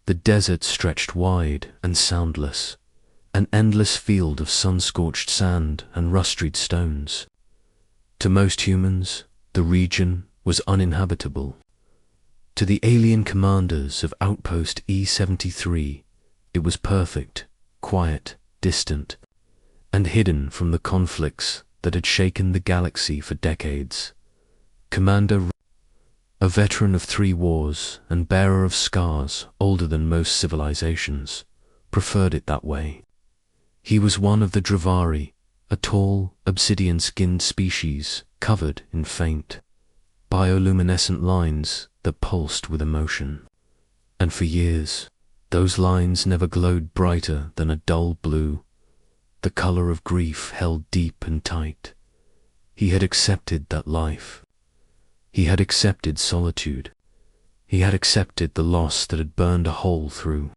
The desert stretched wide and soundless, an endless field of sun-scorched sand and rusted stones. To most humans, the region was uninhabitable. To the alien commanders of Outpost E-73, it was perfect, quiet, distant, and hidden from the conflicts that had shaken the galaxy for decades. Commander, a veteran of 3 wars and bearer of scars older than most civilizations, preferred it that way. He was one of the Dravari, a tall, obsidian-skinned species covered in faint, bioluminescent lines that pulsed with emotion. And for years, those lines never glowed brighter than a dull blue, the color of grief held deep and tight. He had accepted that life. He had accepted solitude. He had accepted the loss that had burned a hole through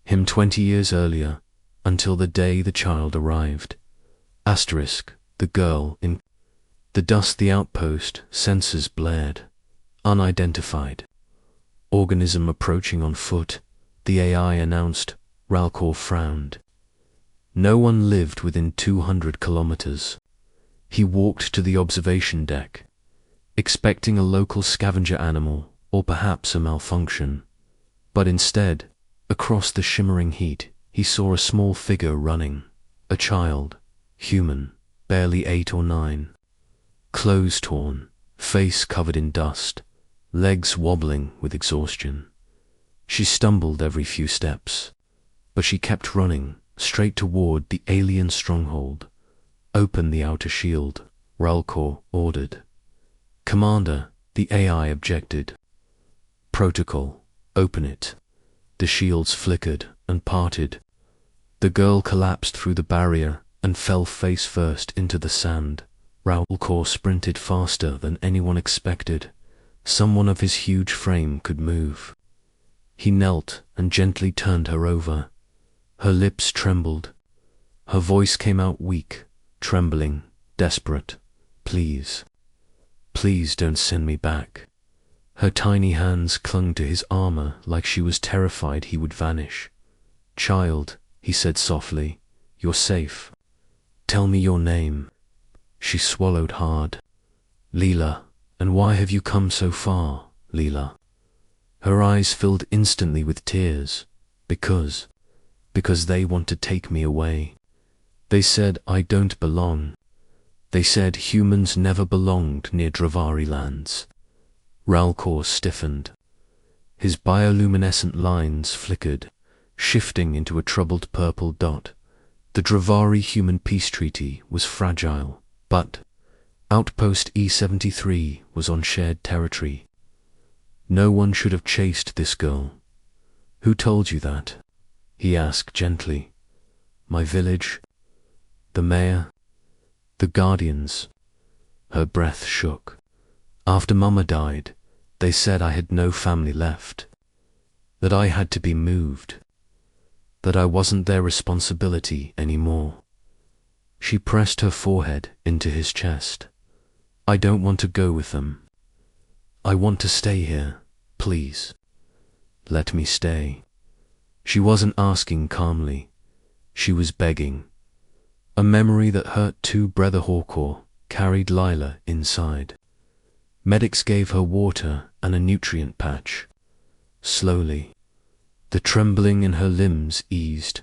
him 20 years earlier, until the day the child arrived. The girl in the dust. The outpost sensors blared. Unidentified organism approaching on foot, the AI announced. Ralcor frowned. No one lived within 200 kilometers. He walked to the observation deck, expecting a local scavenger animal or perhaps a malfunction. But instead, across the shimmering heat, he saw a small figure running. A child, human, barely 8 or 9. Clothes torn, face covered in dust, legs wobbling with exhaustion. She stumbled every few steps, but she kept running straight toward the alien stronghold. Open the outer shield, Ralcor ordered. Commander, the AI objected. Protocol, open it. The shields flickered and parted. The girl collapsed through the barrier and fell face first into the sand. Ralcor sprinted faster than anyone expected. Someone of his huge frame could move. He knelt and gently turned her over. Her lips trembled. Her voice came out weak, trembling, desperate. Please, please don't send me back. Her tiny hands clung to his armor like she was terrified he would vanish. Child, he said softly, you're safe. Tell me your name. She swallowed hard. Leela. And why have you come so far, Leela? Her eyes filled instantly with tears. Because they want to take me away. They said I don't belong. They said humans never belonged near Dravari lands. Ralcor stiffened. His bioluminescent lines flickered, shifting into a troubled purple dot. The Dravari human peace treaty was fragile, but Outpost E-73 was on shared territory. No one should have chased this girl. Who told you that? He asked gently. My village, the mayor, the guardians. Her breath shook. After Mama died, they said I had no family left, that I had to be moved, that I wasn't their responsibility anymore. She pressed her forehead into his chest. I don't want to go with them. I want to stay here, please. Let me stay. She wasn't asking calmly. She was begging. A memory that hurt too. Brother Hawkor carried Lila inside. Medics gave her water and a nutrient patch. Slowly, the trembling in her limbs eased.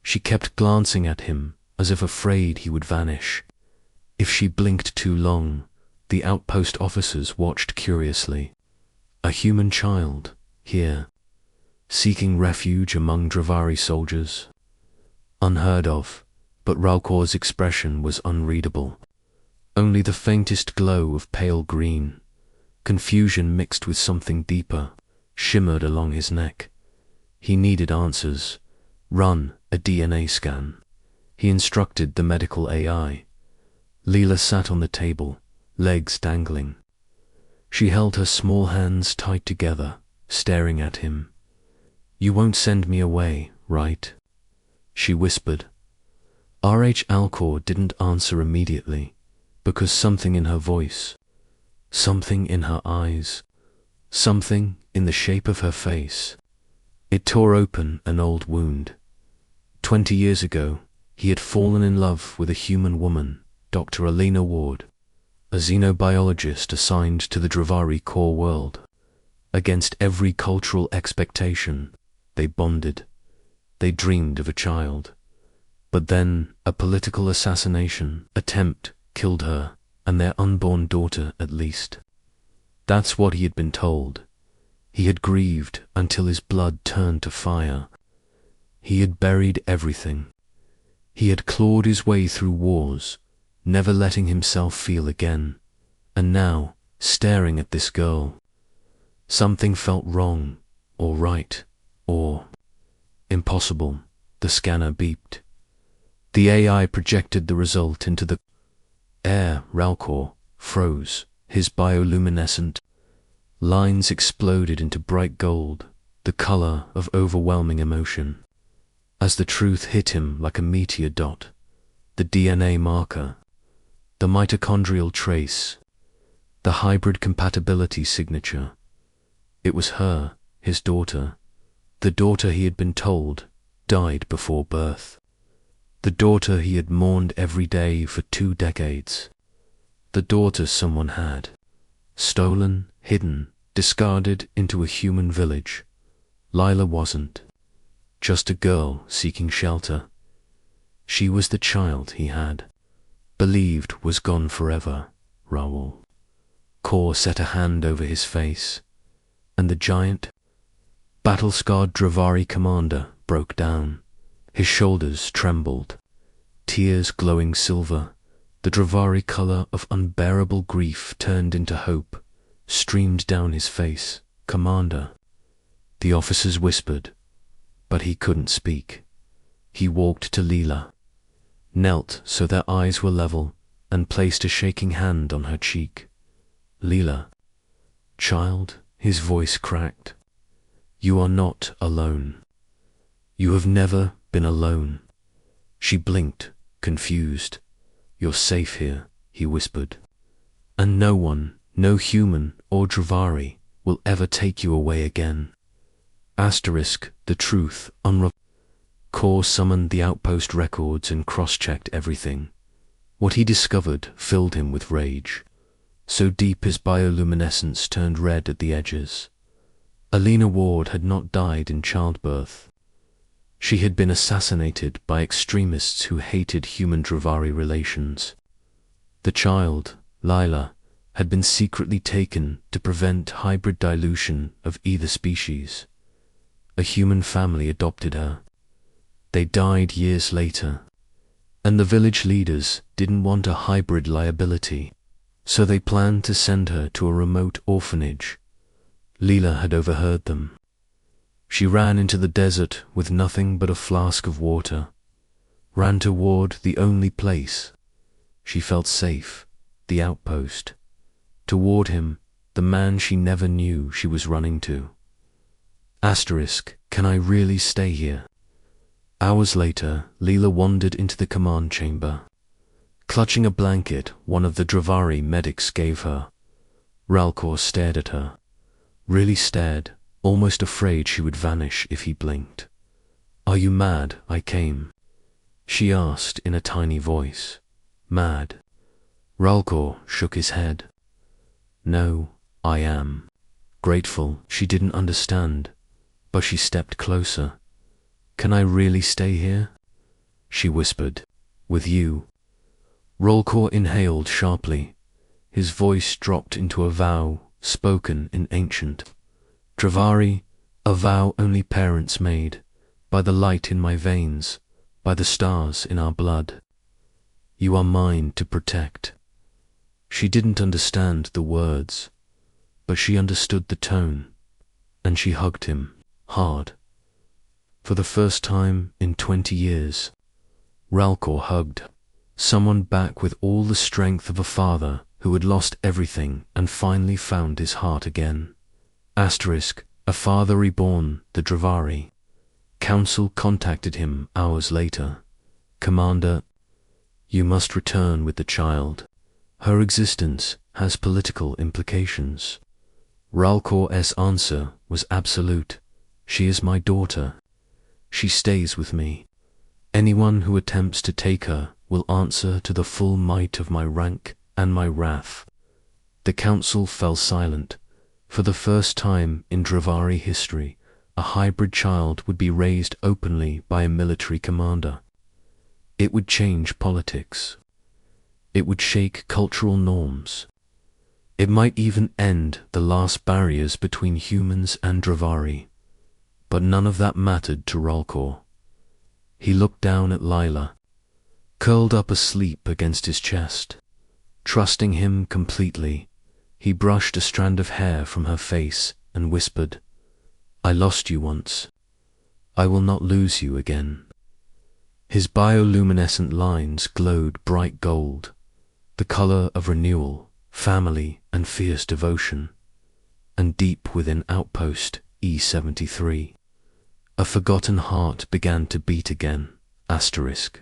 She kept glancing at him as if afraid he would vanish. If she blinked too long, the outpost officers watched curiously. A human child, here, seeking refuge among Dravari soldiers. Unheard of, but Ralcor's expression was unreadable. Only the faintest glow of pale green, confusion mixed with something deeper, shimmered along his neck. He needed answers. Run a DNA scan. He instructed the medical AI. Leela sat on the table, legs dangling. She held her small hands tight together, staring at him. You won't send me away, right? She whispered. Ralcor didn't answer immediately, because something in her voice, something in her eyes, something in the shape of her face, It tore open an old wound. 20 years ago, he had fallen in love with a human woman, Dr. Alina Ward, a xenobiologist assigned to the Dravari core world. Against every cultural expectation, they bonded. They dreamed of a child. But then a political assassination attempt killed her and their unborn daughter at least. That's what he had been told. He had grieved until his blood turned to fire. He had buried everything. He had clawed his way through wars, never letting himself feel again. And now, staring at this girl, something felt wrong, or right, or impossible. The scanner beeped. The AI projected the result into the air. Ralcor froze. His bioluminescent lines exploded into bright gold, the color of overwhelming emotion. As the truth hit him like a meteor dot, the DNA marker, the mitochondrial trace, the hybrid compatibility signature. It was her, his daughter, the daughter he had been told died before birth, the daughter he had mourned every day for 2 decades, the daughter someone had stolen, hidden, discarded into a human village. Lila wasn't just a girl seeking shelter. She was the child he had believed was gone forever. Raoul Kor set a hand over his face, and the giant, battle-scarred Dravari commander broke down. His shoulders trembled, tears glowing silver. The Dravari color of unbearable grief turned into hope, streamed down his face. Commander, the officers whispered, but he couldn't speak. He walked to Leela, knelt so their eyes were level, and placed a shaking hand on her cheek. Leela, child, his voice cracked. You are not alone. You have never been alone. She blinked, confused. You're safe here, he whispered. And no one, no human or Dravari, will ever take you away again. Asterisk, the truth, Kor summoned the Outpost records and cross-checked everything. What he discovered filled him with rage. So deep his bioluminescence turned red at the edges. Alina Ward had not died in childbirth. She had been assassinated by extremists who hated human-Dravari relations. The child, Lila, had been secretly taken to prevent hybrid dilution of either species. A human family adopted her. They died years later, and the village leaders didn't want a hybrid liability, so they planned to send her to a remote orphanage. Leela had overheard them. She ran into the desert with nothing but a flask of water, ran toward the only place she felt safe, the outpost, toward him, the man she never knew she was running to. Asterisk, can I really stay here? Hours later, Leela wandered into the command chamber. Clutching a blanket one of the Dravari medics gave her, Ralcor stared at her, really stared, almost afraid she would vanish if he blinked. Are you mad I came? She asked in a tiny voice. Mad? Ralcor shook his head. No, I am. Grateful. She didn't understand, but she stepped closer. Can I really stay here? She whispered. With you? Ralcor inhaled sharply. His voice dropped into a vow spoken in ancient Dravari, a vow only parents made, by the light in my veins, by the stars in our blood. You are mine to protect. She didn't understand the words, but she understood the tone, and she hugged him, hard. For the first time in 20 years, Ralcor hugged someone back with all the strength of a father who had lost everything and finally found his heart again. Asterisk, a father reborn, the Dravari. Council contacted him hours later. Commander, you must return with the child. Her existence has political implications. Ralcor's answer was absolute. She is my daughter. She stays with me. Anyone who attempts to take her will answer to the full might of my rank and my wrath." The council fell silent. For the first time in Dravari history, a hybrid child would be raised openly by a military commander. It would change politics. It would shake cultural norms. It might even end the last barriers between humans and Dravari. But none of that mattered to Rolkor. He looked down at Lila, curled up asleep against his chest. Trusting him completely, he brushed a strand of hair from her face and whispered, "I lost you once. I will not lose you again." His bioluminescent lines glowed bright gold, the color of renewal, family, and fierce devotion. And deep within Outpost E73, a forgotten heart began to beat again. Asterisk.